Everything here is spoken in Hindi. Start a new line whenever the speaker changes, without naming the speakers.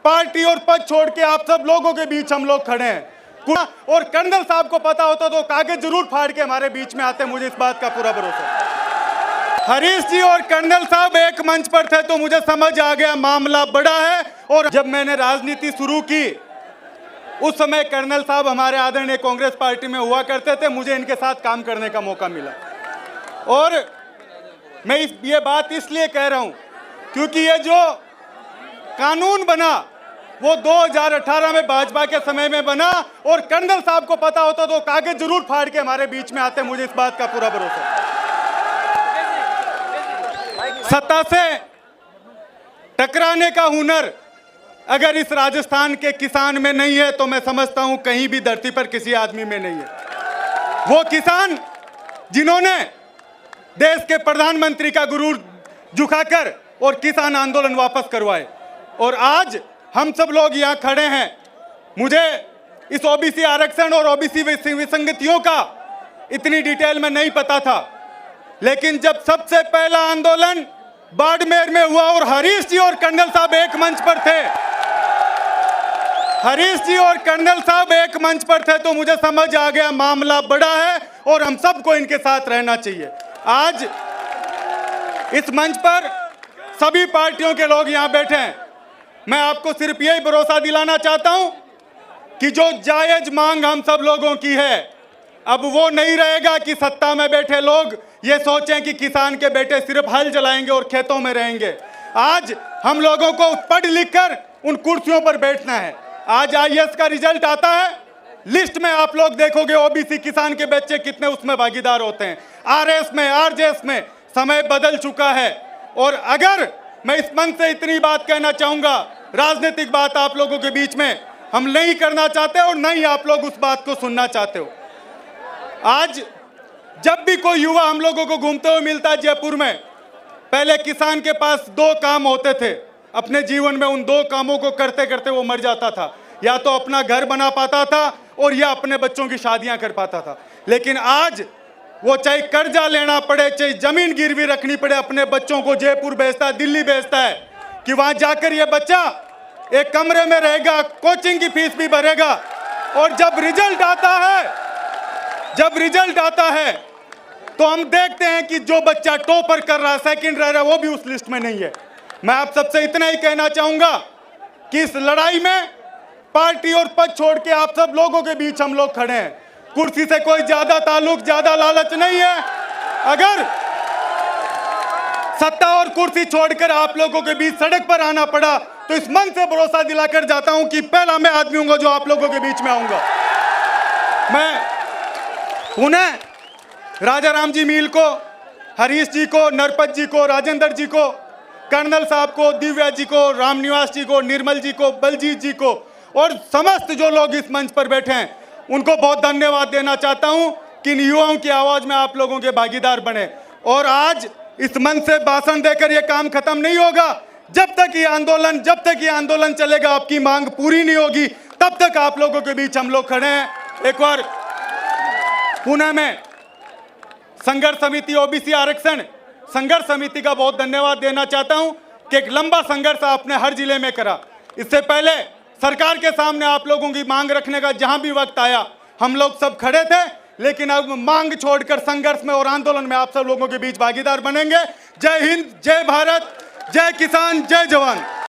पार्टी और पद छोड़ के आप सब लोगों के बीच हम लोग खड़े हैं। और कर्नल साहब को पता होता तो कागज जरूर फाड़ के हमारे बीच में आते, मुझे इस बात का पूरा भरोसा है। हरीश जी और कर्नल साहब एक मंच पर थे तो मुझे समझ आ गया मामला बड़ा है। और जब मैंने राजनीति शुरू की उस समय कर्नल साहब हमारे आदरणीय कांग्रेस पार्टी में हुआ करते थे, मुझे इनके साथ काम करने का मौका मिला। और मैं ये बात इसलिए कह रहा हूं क्योंकि ये जो कानून बना वो 2018 में भाजपा के समय में बना और कर्नल साहब को पता होता तो कागज जरूर फाड़ के हमारे बीच में आते, मुझे इस बात का पूरा भरोसा है। सत्ता से टकराने का हुनर अगर इस राजस्थान के किसान में नहीं है तो मैं समझता हूं कहीं भी धरती पर किसी आदमी में नहीं है। वो किसान जिन्होंने देश के प्रधानमंत्री का गुरूर झुकाकर और किसान आंदोलन वापस करवाए, और आज हम सब लोग यहाँ खड़े हैं। मुझे इस ओबीसी आरक्षण और ओबीसी विसंगतियों का इतनी डिटेल में नहीं पता था, लेकिन जब सबसे पहला आंदोलन बाड़मेर में हुआ और हरीश जी और कर्नल साहब एक मंच पर थे, हरीश जी और कर्नल साहब एक मंच पर थे तो मुझे समझ आ गया मामला बड़ा है और हम सबको इनके साथ रहना चाहिए। आज इस मंच पर सभी पार्टियों के लोग यहाँ बैठे हैं। मैं आपको सिर्फ यही भरोसा दिलाना चाहता हूं कि जो जायज मांग हम सब लोगों की है, अब वो नहीं रहेगा कि सत्ता में बैठे लोग ये सोचें कि किसान के बेटे सिर्फ हल चलाएंगे और खेतों में रहेंगे। आज हम लोगों को पढ़ लिख कर उन कुर्सियों पर बैठना है। आज आईएएस का रिजल्ट आता है, लिस्ट में आप लोग देखोगे ओबीसी किसान के बच्चे कितने उसमें भागीदार होते हैं। आरएस में, आरजेएस में समय बदल चुका है। और अगर मैं इस मंच से इतनी बात कहना चाहूंगा, राजनीतिक बात आप लोगों के बीच में हम नहीं करना चाहते और नहीं आप लोग उस बात को सुनना चाहते हो। आज जब भी कोई युवा हम लोगों को घूमते हुए मिलता है जयपुर में, पहले किसान के पास दो काम होते थे अपने जीवन में, उन दो कामों को करते करते वो मर जाता था। या तो अपना घर बना पाता था और या अपने बच्चों की शादियां कर पाता था। लेकिन आज वो चाहे कर्जा लेना पड़े, चाहे जमीन गिरवी रखनी पड़े, अपने बच्चों को जयपुर भेजता है, दिल्ली भेजता है कि वहां जाकर ये बच्चा एक कमरे में रहेगा, कोचिंग की फीस भी भरेगा। और जब रिजल्ट आता है तो हम देखते हैं कि जो बच्चा टॉपर कर रहा है, सेकंड रह रहा है, वो भी उस लिस्ट में नहीं है। मैं आप सबसे इतना ही कहना चाहूंगा कि इस लड़ाई में पार्टी और पद छोड़ के आप सब लोगों के बीच हम लोग खड़े हैं। कुर्सी से कोई ज्यादा ताल्लुक, ज्यादा लालच नहीं है। अगर सत्ता और कुर्सी छोड़कर आप लोगों के बीच सड़क पर आना पड़ा तो इस मन से भरोसा दिलाकर जाता हूं कि पहला मैं आदमी हूंगा जो आप लोगों के बीच में आऊंगा। मैं पुनः राजा राम जी मील को, हरीश जी को, नरपत जी को, राजेंद्र जी को, कर्नल साहब को, दिव्या जी को, रामनिवास जी को, निर्मल जी को, बलजीत जी को और समस्त जो लोग इस मंच पर बैठे हैं उनको बहुत धन्यवाद देना चाहता हूं कि इन युवाओं की आवाज में आप लोगों के भागीदार बने। और आज इस मंच से भाषण देकर यह काम खत्म नहीं होगा। जब तक ये आंदोलन चलेगा, आपकी मांग पूरी नहीं होगी, तब तक आप लोगों के बीच हम लोग खड़े हैं। एक बार पुणे में संघर्ष समिति ओबीसी आरक्षण संघर्ष समिति का बहुत धन्यवाद देना चाहता हूं कि एक लंबा संघर्ष आपने हर जिले में करा। इससे पहले सरकार के सामने आप लोगों की मांग रखने का जहां भी वक्त आया हम लोग सब खड़े थे, लेकिन अब मांग छोड़कर संघर्ष में और आंदोलन में आप सब लोगों के बीच भागीदार बनेंगे। जय हिंद, जय भारत, जय किसान, जय जवान।